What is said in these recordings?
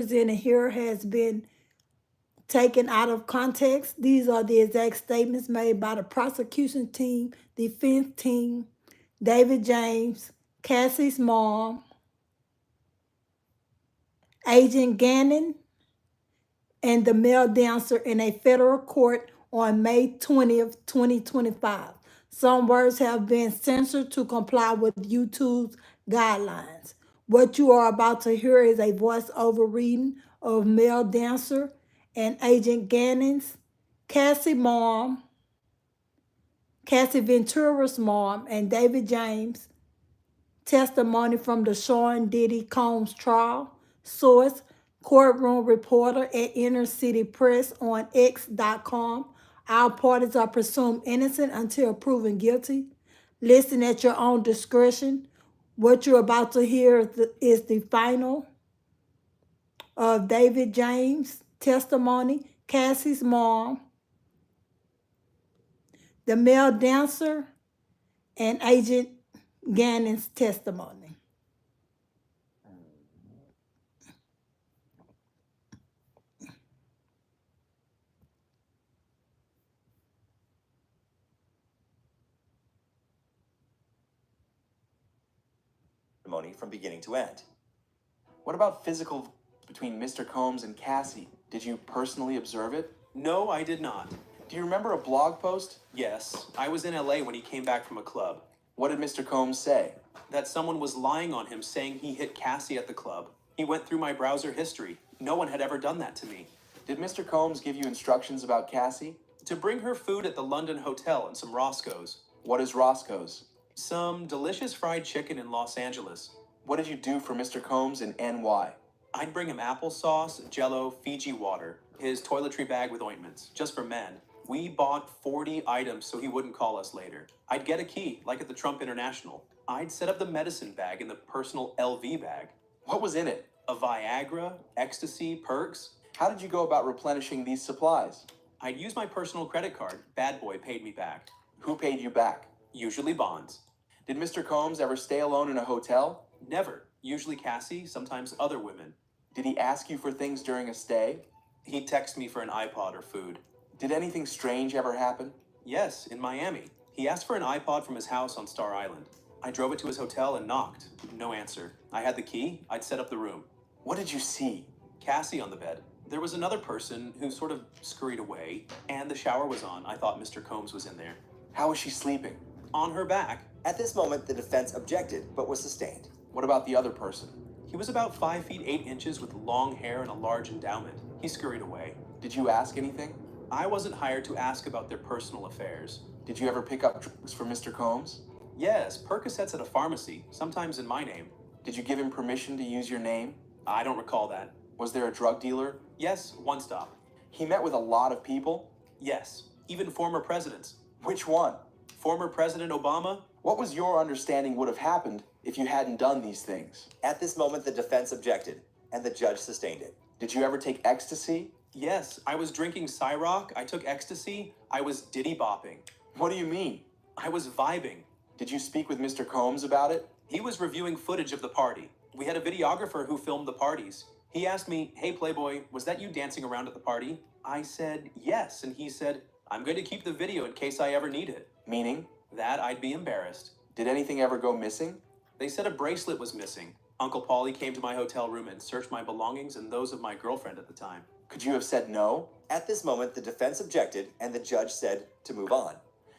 presented here has been taken out of context. These are the exact statements made by the prosecution team, defense team, David James, Cassie's mom, Agent Gannon, and the male dancer in a federal court on May 20th, 2025. Some words have been censored to comply with YouTube's guidelines. What you are about to hear is a voiceover reading of male dancer and Agent Gannon's Cassie mom, Cassie Ventura's mom, and David James testimony from the Sean Diddy Combs trial. Source, courtroom reporter at Inner City Press on X.com. All parties are presumed innocent until proven guilty. Listen at your own discretion. What you're about to hear is the final of David James' testimony, Cassie's mom, the male dancer, and Agent Gannon's testimony. From beginning to end. What about physical between Mr. Combs and Cassie? Did you personally observe it? No, I did not. Do you remember a blog post? Yes, I was in LA when he came back from a club. What did Mr. Combs say? That someone was lying on him saying he hit Cassie at the club. He went through my browser history. No one had ever done that to me. Did Mr. Combs give you instructions about Cassie? To bring her food at the London hotel and some Roscoe's. What is Roscoe's? Some delicious fried chicken in Los Angeles. What did you do for Mr. Combs in NY? I'd bring him applesauce, Jell-O, Fiji water, his toiletry bag with ointments, just for men. We bought 40 items so he wouldn't call us later. I'd get a key, like at the Trump International. I'd set up the medicine bag in the personal LV bag. What was in it? A Viagra, ecstasy, perks. How did you go about replenishing these supplies? I'd use my personal credit card. Bad boy paid me back. Who paid you back? Usually bonds. Did Mr. Combs ever stay alone in a hotel? Never. Usually Cassie, sometimes other women. Did he ask you for things during a stay? He'd text me for an iPod or food. Did anything strange ever happen? Yes, in Miami. He asked for an iPod from his house on Star Island. I drove it to his hotel and knocked. No answer. I had the key. I'd set up the room. What did you see? Cassie on the bed. There was another person who sort of scurried away, and the shower was on. I thought Mr. Combs was in there. How was she sleeping? On her back. At this moment, the defense objected, but was sustained. What about the other person? He was about 5 feet 8 inches with long hair and a large endowment. He scurried away. Did you ask anything? I wasn't hired to ask about their personal affairs. Did you ever pick up drugs for Mr. Combs? Yes, Percocets at a pharmacy, sometimes in my name. Did you give him permission to use your name? I don't recall that. Was there a drug dealer? Yes, one stop. He met with a lot of people? Yes, even former presidents. Which one? Former President Obama. What was your understanding would have happened if you hadn't done these things? At this moment, the defense objected, and the judge sustained it. Did you ever take ecstasy? Yes, I was drinking Cyrock, I took ecstasy, I was Diddy bopping. What do you mean? I was vibing. Did you speak with Mr. Combs about it? He was reviewing footage of the party. We had a videographer who filmed the parties. He asked me, "Hey Playboy, was that you dancing around at the party?" I said, "Yes," and he said, "I'm going to keep the video in case I ever need it." Meaning? That I'd be embarrassed. Did anything ever go missing? They said a bracelet was missing. Uncle Paulie came to my hotel room and searched my belongings and those of my girlfriend at the time. Could you have said no? At this moment, the defense objected, and the judge said to move on.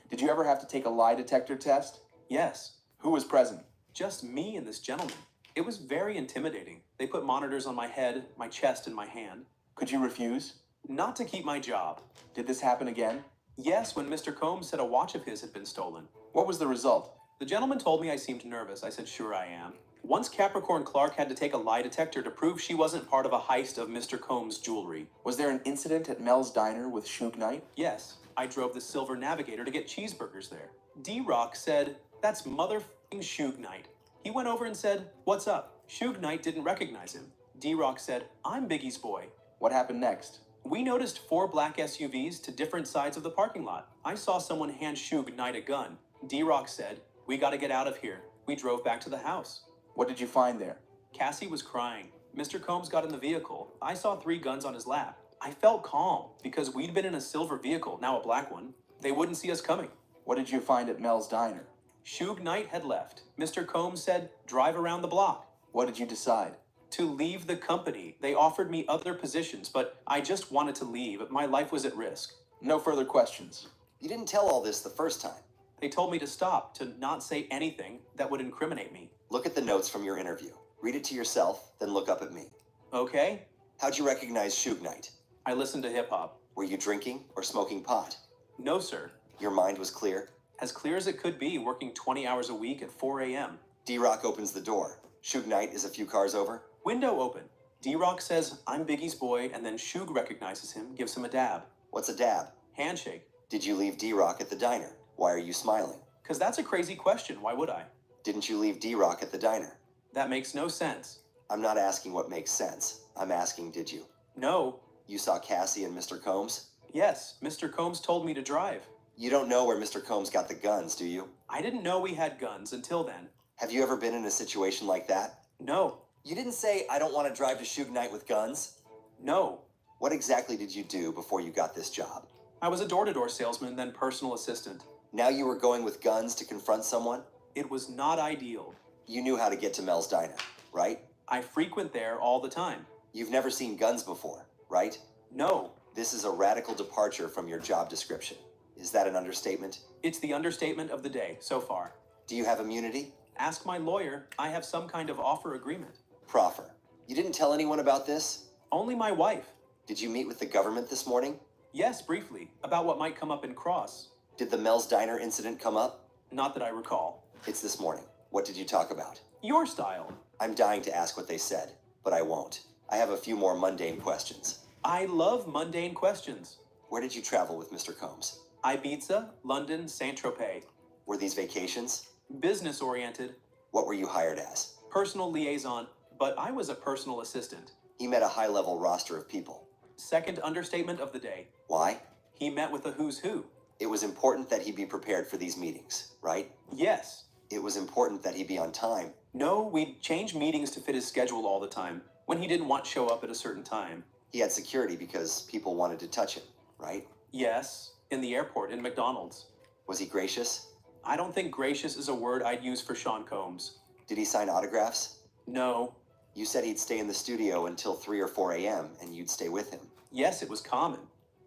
Did you ever have to take a lie detector test? Yes. Who was present? Just me and this gentleman. It was very intimidating. They put monitors on my head, my chest, and my hand. Could you refuse? Not to keep my job. Did this happen again? Yes, when Mr. Combs said a watch of his had been stolen. What was the result? The gentleman told me I seemed nervous. I said, "Sure I am." Once Capricorn Clark had to take a lie detector to prove she wasn't part of a heist of Mr. Combs' jewelry. Was there an incident at Mel's Diner with Suge Knight? Yes, I drove the Silver Navigator to get cheeseburgers there. D-Rock said, "That's motherfucking Suge Knight." He went over and said, "What's up?" Suge Knight didn't recognize him. D-Rock said, "I'm Biggie's boy." What happened next? We noticed 4 black SUVs to different sides of the parking lot. I saw someone hand Suge Knight a gun. D-Rock said, "We gotta get out of here." We drove back to the house. What did you find there? Cassie was crying. Mr. Combs got in the vehicle. I saw 3 guns on his lap. I felt calm because we'd been in a silver vehicle, now a black one. They wouldn't see us coming. What did you find at Mel's diner? Suge Knight had left. Mr. Combs said, drive around the block. What did you decide? To leave the company. They offered me other positions, but I just wanted to leave. My life was at risk. No further questions. You didn't tell all this the first time. They told me to stop, to not say anything that would incriminate me. Look at the notes from your interview. Read it to yourself, then look up at me. Okay? How'd you recognize Suge Knight? I listened to hip-hop. Were you drinking or smoking pot? No, sir. Your mind was clear? As clear as it could be, working 20 hours a week at 4 a.m. D-Rock opens the door. Suge Knight is a few cars over. Window open. D-Rock says, I'm Biggie's boy, and then Suge recognizes him, gives him a dab. What's a dab? Handshake. Did you leave D-Rock at the diner? Why are you smiling? Because that's a crazy question. Why would I? Didn't you leave D-Rock at the diner? That makes no sense. I'm not asking what makes sense. I'm asking, did you? No. You saw Cassie and Mr. Combs? Yes, Mr. Combs told me to drive. You don't know where Mr. Combs got the guns, do you? I didn't know we had guns until then. Have you ever been in a situation like that? No. You didn't say, I don't want to drive to Suge Knight with guns? No. What exactly did you do before you got this job? I was a door-to-door salesman, then personal assistant. Now you were going with guns to confront someone? It was not ideal. You knew how to get to Mel's diner, right? I frequent there all the time. You've never seen guns before, right? No. This is a radical departure from your job description. Is that an understatement? It's the understatement of the day, so far. Do you have immunity? Ask my lawyer. I have some kind of offer agreement. Proffer. You didn't tell anyone about this? Only my wife. Did you meet with the government this morning? Yes, briefly, about what might come up in Cross. Did the Mel's Diner incident come up? Not that I recall. It's this morning. What did you talk about? Your style. I'm dying to ask what they said, but I won't. I have a few more mundane questions. I love mundane questions. Where did you travel with Mr. Combs? Ibiza, London, Saint-Tropez. Were these vacations? Business-oriented. What were you hired as? Personal liaison, but I was a personal assistant. He met a high-level roster of people. Second understatement of the day. Why? He met with the who's who. It was important that he be prepared for these meetings, right? Yes. It was important that he be on time. No, we'd change meetings to fit his schedule all the time, when he didn't want to show up at a certain time. He had security because people wanted to touch him, right? Yes, in the airport, in McDonald's. Was he gracious? I don't think gracious is a word I'd use for Sean Combs. Did he sign autographs? No. You said he'd stay in the studio until 3 or 4 a.m. and you'd stay with him. Yes, it was common.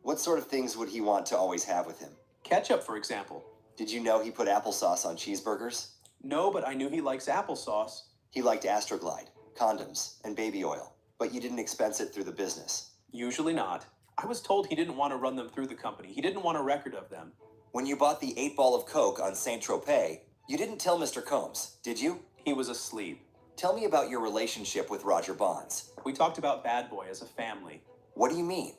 What sort of things would he want to always have with him? Ketchup, for example. Did you know he put applesauce on cheeseburgers? No, but I knew he likes applesauce. He liked Astroglide, condoms, and baby oil, but you didn't expense it through the business. Usually not. I was told he didn't want to run them through the company. He didn't want a record of them. When you bought the 8-ball of Coke on Saint-Tropez, you didn't tell Mr. Combs, did you? He was asleep. Tell me about your relationship with Roger Bonds. We talked about Bad Boy as a family. What do you mean?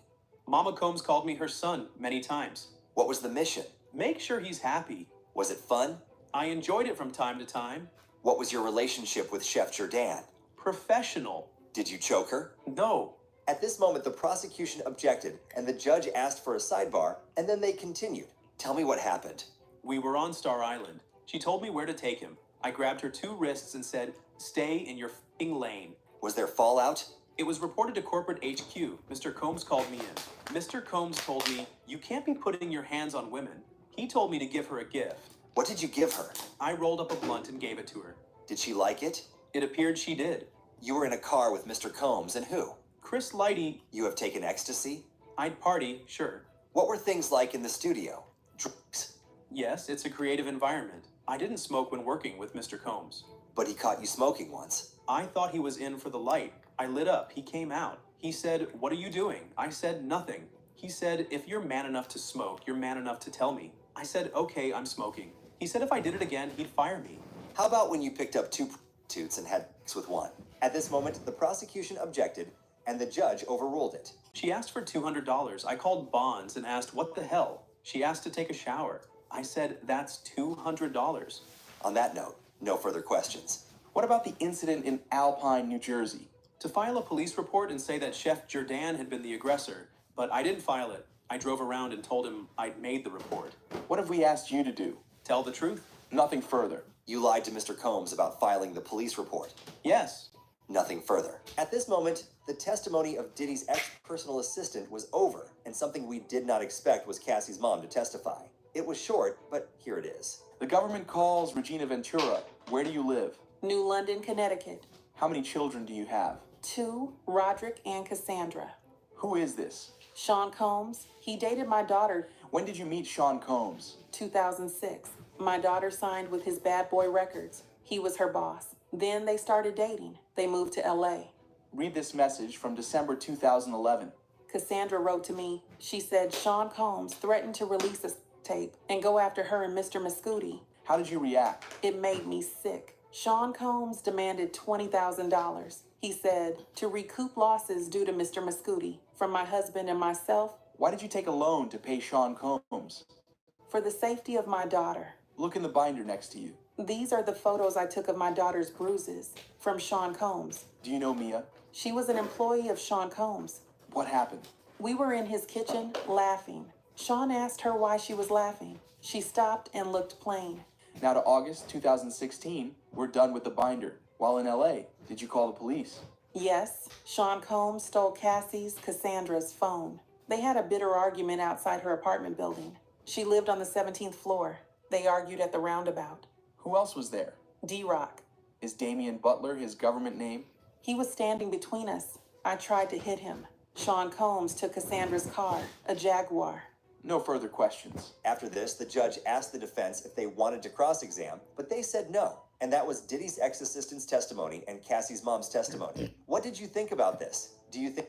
Mama Combs called me her son many times. What was the mission? Make sure he's happy. Was it fun? I enjoyed it from time to time. What was your relationship with Chef Jourdan? Professional. Did you choke her? No. At this moment, the prosecution objected, and the judge asked for a sidebar, and then they continued. Tell me what happened. We were on Star Island. She told me where to take him. I grabbed her 2 wrists and said, stay in your f***ing lane. Was there fallout? It was reported to corporate HQ. Mr. Combs called me in. Mr. Combs told me, you can't be putting your hands on women. He told me to give her a gift. What did you give her? I rolled up a blunt and gave it to her. Did she like it? It appeared she did. You were in a car with Mr. Combs and who? Chris Lighty. You have taken ecstasy? I'd party, sure. What were things like in the studio? Drugs? Yes, it's a creative environment. I didn't smoke when working with Mr. Combs. But he caught you smoking once. I thought he was in for the light. I lit up. He came out. He said, what are you doing? I said, nothing. He said, if you're man enough to smoke, you're man enough to tell me. I said, okay, I'm smoking. He said if I did it again, he'd fire me. How about when you picked up 2 prostitutes and had sex with one? At this moment, the prosecution objected, and the judge overruled it. She asked for $200. I called Bonds and asked, what the hell? She asked to take a shower. I said, that's $200. On that note, no further questions. What about the incident in Alpine, New Jersey? To file a police report and say that Chef Jourdan had been the aggressor, but I didn't file it. I drove around and told him I'd made the report. What have we asked you to do? Tell the truth? Nothing further. You lied to Mr. Combs about filing the police report. Yes. Nothing further. At this moment, the testimony of Diddy's ex-personal assistant was over, and something we did not expect was Cassie's mom to testify. It was short, but here it is. The government calls Regina Ventura. Where do you live? New London, Connecticut. How many children do you have? 2, Roderick and Cassandra. Who is this? Sean Combs. He dated my daughter. When did you meet Sean Combs? 2006. My daughter signed with his Bad Boy Records. He was her boss. Then they started dating. They moved to LA. Read this message from December 2011. Cassandra wrote to me. She said Sean Combs threatened to release a tape and go after her and Mr. Mascuti. How did you react? It made me sick. Sean Combs demanded $20,000. He said to recoup losses due to Mr. Mascuti from my husband and myself. Why did you take a loan to pay Sean Combs? For the safety of my daughter. Look in the binder next to you. These are the photos I took of my daughter's bruises from Sean Combs. Do you know Mia? She was an employee of Sean Combs. What happened? We were in his kitchen laughing. Sean asked her why she was laughing. She stopped and looked plain. Now to August 2016, we're done with the binder. While in LA, did you call the police? Yes, Sean Combs stole Cassie's, Cassandra's phone. They had a bitter argument outside her apartment building. She lived on the 17th floor. They argued at the roundabout. Who else was there? D-Rock. Is Damian Butler his government name? He was standing between us. I tried to hit him. Sean Combs took Cassandra's car, a Jaguar. No further questions. After this, the judge asked the defense if they wanted to cross-exam, but they said no. And that was Diddy's ex-assistant's testimony and Cassie's mom's testimony. What did you think about this? Do you think...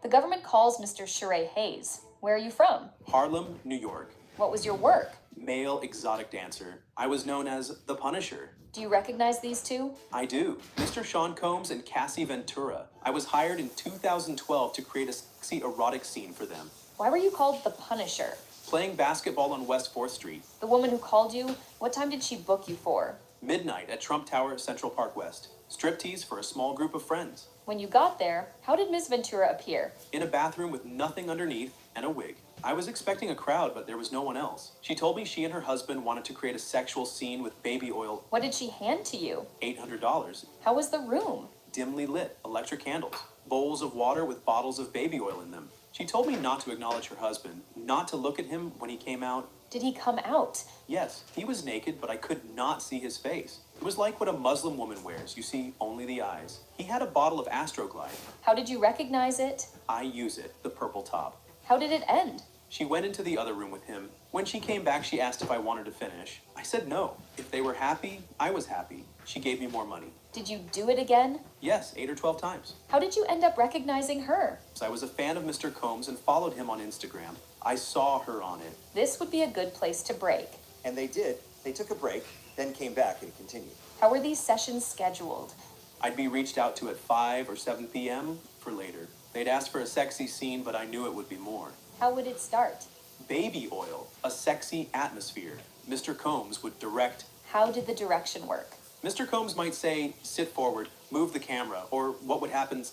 The government calls Mr. Sheree Hayes. Where are you from? Harlem, New York. What was your work? Male exotic dancer. I was known as the Punisher. Do you recognize these two? I do. Mr. Sean Combs and Cassie Ventura. I was hired in 2012 to create a sexy erotic scene for them. Why were you called the Punisher? Playing basketball on West 4th Street. The woman who called you, what time did she book you for? Midnight at Trump Tower, Central Park West. Striptease for a small group of friends. When you got there, how did Ms. Ventura appear? In a bathroom with nothing underneath and a wig. I was expecting a crowd, but there was no one else. She told me she and her husband wanted to create a sexual scene with baby oil. What did she hand to you? $800. How was the room? Dimly lit, electric candles. Bowls of water with bottles of baby oil in them. She told me not to acknowledge her husband, not to look at him when he came out. Did he come out? Yes, he was naked, but I could not see his face. It was like what a Muslim woman wears. You see only the eyes. He had a bottle of Astroglide. How did you recognize it? I use it, the purple top. How did it end? She went into the other room with him. When she came back, she asked if I wanted to finish. I said no. If they were happy, I was happy. She gave me more money. Did you do it again? Yes, 8 or 12 times. How did you end up recognizing her? I was a fan of Mr. Combs and followed him on Instagram. I saw her on it. This would be a good place to break. And they did. They took a break, then came back and continued. How were these sessions scheduled? I'd be reached out to at 5 or 7 p.m. for later. They'd asked for a sexy scene, but I knew it would be more. How would it start? Baby oil, a sexy atmosphere. Mr. Combs would direct. How did the direction work? Mr. Combs might say, sit forward, move the camera, or what would happen,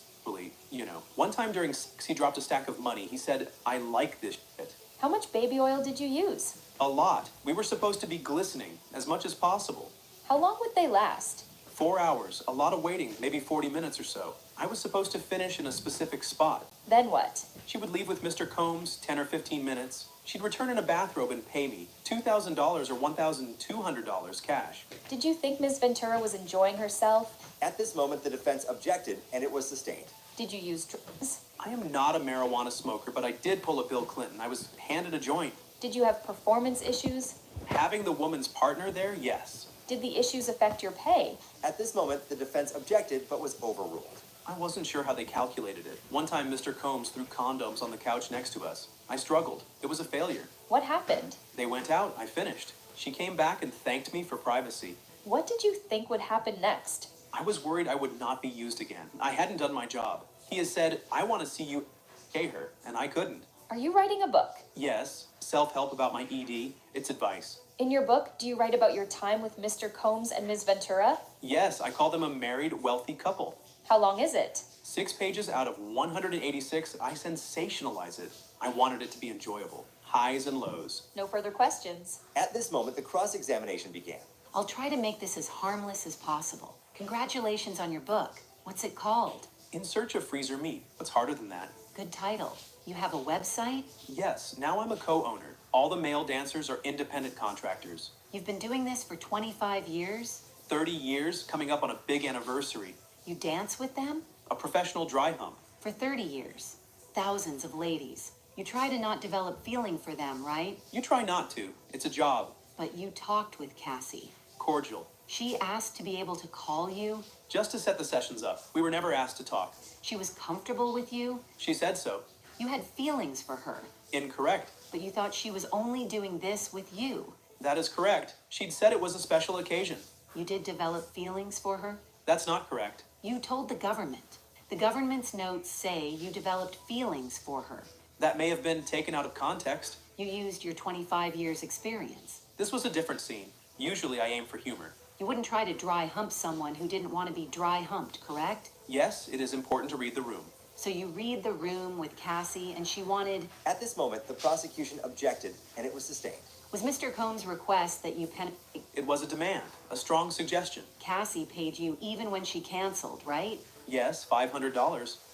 you know. One time during sex, he dropped a stack of money. He said, I like this shit. How much baby oil did you use? A lot. We were supposed to be glistening, as much as possible. How long would they last? 4 hours, a lot of waiting, maybe 40 minutes or so. I was supposed to finish in a specific spot. Then what? She would leave with Mr. Combs, 10 or 15 minutes. She'd return in a bathrobe and pay me $2,000 or $1,200 cash. Did you think Ms. Ventura was enjoying herself? At this moment, the defense objected, and it was sustained. Did you use drugs? I am not a marijuana smoker, but I did pull a Bill Clinton. I was handed a joint. Did you have performance issues? Having the woman's partner there, yes. Did the issues affect your pay? At this moment, the defense objected, but was overruled. I wasn't sure how they calculated it. One time, Mr. Combs threw condoms on the couch next to us. I struggled. It was a failure. What happened? They went out. I finished. She came back and thanked me for privacy. What did you think would happen next? I was worried I would not be used again. I hadn't done my job. He has said, I want to see you pay her, and I couldn't. Are you writing a book? Yes, self-help about my ED. It's advice. In your book, do you write about your time with Mr. Combs and Ms. Ventura? Yes, I call them a married, wealthy couple. How long is it? 6 pages out of 186, I sensationalize it. I wanted it to be enjoyable. Highs and lows. No further questions. At this moment, the cross-examination began. I'll try to make this as harmless as possible. Congratulations on your book. What's it called? In Search of Freezer Meat. What's harder than that? Good title. You have a website? Yes, now I'm a co-owner. All the male dancers are independent contractors. You've been doing this for 25 years? 30 years, coming up on a big anniversary. You dance with them? A professional dry hump. For 30 years. Thousands of ladies. You try to not develop feeling for them, right? You try not to. It's a job. But you talked with Cassie. Cordial. She asked to be able to call you. Just to set the sessions up. We were never asked to talk. She was comfortable with you. She said so. You had feelings for her. Incorrect. But you thought she was only doing this with you. That is correct. She'd said it was a special occasion. You did develop feelings for her? That's not correct. You told the government. The government's notes say you developed feelings for her. That may have been taken out of context. You used your 25 years experience. This was a different scene. Usually I aim for humor. You wouldn't try to dry hump someone who didn't want to be dry humped, correct? Yes, it is important to read the room. So you read the room with Cassie and she wanted... At this moment, the prosecution objected, and it was sustained. Was Mr. Combs' request that you It was a demand, a strong suggestion. Cassie paid you even when she canceled, right? Yes, $500.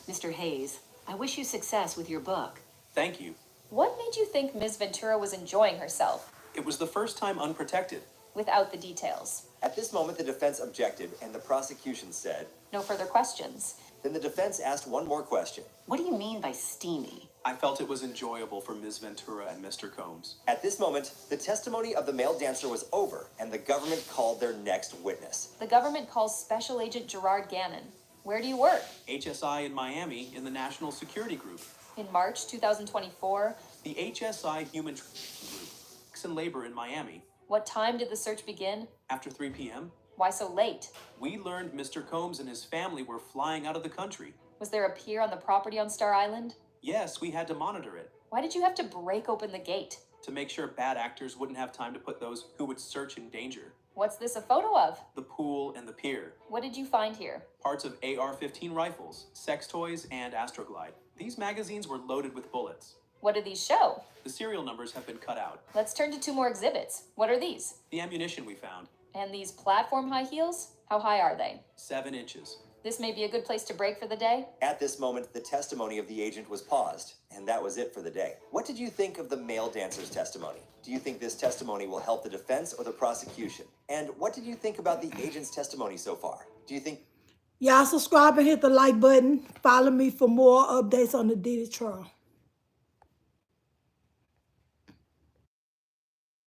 Mr. Hayes, I wish you success with your book. Thank you. What made you think Ms. Ventura was enjoying herself? It was the first time unprotected. Without the details. At this moment, the defense objected, and the prosecution said. No further questions. Then the defense asked one more question. What do you mean by steamy? I felt it was enjoyable for Ms. Ventura and Mr. Combs. At this moment, the testimony of the male dancer was over, and the government called their next witness. The government calls Special Agent Gerard Gannon. Where do you work? HSI in Miami in the National Security Group. In March 2024. The HSI Human Group. And Labor in Miami. What time did the search begin? After 3 p.m. Why so late? We learned Mr. Combs and his family were flying out of the country. Was there a pier on the property on Star Island? Yes, we had to monitor it Why did you have to break open the gate? to make sure bad actors wouldn't have time to put those who would search in danger. What's this a photo of? The pool and the pier. What did you find here? Parts of AR-15 rifles, sex toys, and Astroglide. These magazines were loaded with bullets. What do these show? The serial numbers have been cut out. Let's turn to 2 more exhibits. What are these? The ammunition we found, And these platform high heels? How high are they? 7 inches. This may be a good place to break for the day. At this moment, the testimony of the agent was paused, and that was it for the day. What did you think of the male dancer's testimony? Do you think this testimony will help the defense or the prosecution? And what did you think about the agent's testimony so far? Do you think... Y'all subscribe and hit the like button. Follow me for more updates on the Diddy trial.